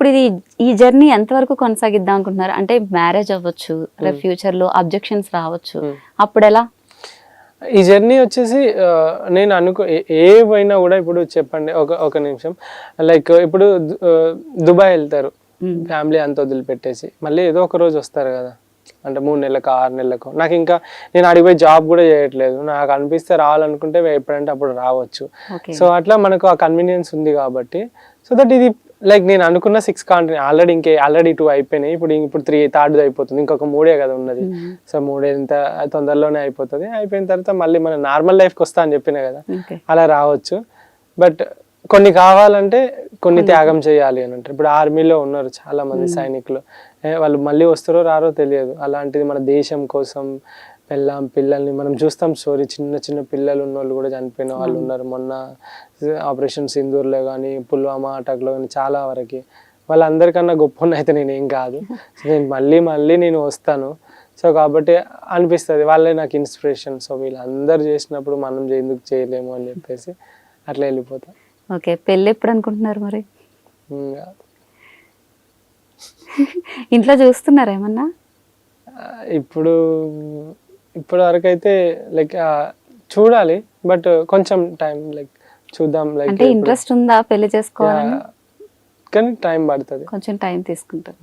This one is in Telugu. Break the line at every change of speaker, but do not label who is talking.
ఇప్పుడు ఈ జర్నీ ఎంతవరకు కొనసాగిద్దాం అనుకుంటున్నారు? అంటే మ్యారేజ్ అవ్వచ్చు, రేపు ఫ్యూచర్ లో అబ్జెక్షన్స్ రావచ్చు, అప్పుడు ఎలా?
ఈ జర్నీ వచ్చేసి నేను ఏవైనా కూడా ఇప్పుడు చెప్పండి ఒక నిమిషం. లైక్ ఇప్పుడు దుబాయ్ వెళ్తారు ఫ్యామిలీ అంతా వదిలిపెట్టేసి, మళ్ళీ ఏదో ఒక రోజు వస్తారు కదా, అంటే 3 నెలలకు 6 నెలలకు. నాకు ఇంకా నేను అడిగిపోయి జాబ్ కూడా చేయట్లేదు, నాకు అనిపిస్తే రావాలనుకుంటే ఎప్పుడంటే అప్పుడు రావచ్చు. సో అట్లా మనకు ఆ కన్వీనియన్స్ ఉంది కాబట్టి, సో దట్ ఇది లైక్ నేను అనుకున్న 6 కంట్రీ ఆల్రెడీ 2 అయిపోయినాయి. ఇప్పుడు 3 థర్డ్ అయిపోతుంది, ఇంకొక 3 కదా ఉన్నది. సో 3 ఇంత తొందరలోనే అయిపోతుంది. అయిపోయిన తర్వాత మళ్ళీ మన నార్మల్ లైఫ్కి వస్తా అని చెప్పిన కదా, అలా రావచ్చు. బట్ కొన్ని కావాలంటే కొన్ని త్యాగం చేయాలి అని అంటారు. ఇప్పుడు ఆర్మీలో ఉన్నారు చాలా మంది సైనికులు, వాళ్ళు మళ్ళీ వస్తారో రారో తెలియదు. అలాంటిది మన దేశం కోసం పిల్లల్ని మనం చూస్తాం స్టోరీ, చిన్న చిన్న పిల్లలు ఉన్న వాళ్ళు కూడా చనిపోయిన వాళ్ళు ఉన్నారు. మొన్న ఆపరేషన్ సింధూర్లో కానీ, పుల్వామా అటాక్లో కానీ చాలా వరకు. వాళ్ళందరికన్నా గొప్ప అయితే నేనేం కాదు. సో నేను మళ్ళీ నేను వస్తాను. సో కాబట్టి అనిపిస్తుంది వాళ్ళే నాకు ఇన్స్పిరేషన్. సో వీళ్ళందరూ చేసినప్పుడు మనం ఎందుకు చేయలేము అని చెప్పేసి అట్లా వెళ్ళిపోతాం.
ఓకే, పెళ్ళి ఎప్పుడు అనుకుంటున్నారు మరి? ఇంట్లో చూస్తున్నారా ఏమన్నా?
ఇప్పుడు వరకు అయితే లైక్ చూడాలి, బట్ కొంచెం టైం లైక్ చూద్దాం. లైక్
అంటే ఇంట్రెస్ట్ ఉందా పెళ్లి చేసుకోవాలని?
కానీ టైం పడుతుంది,
కొంచెం టైం తీసుకుంటారు.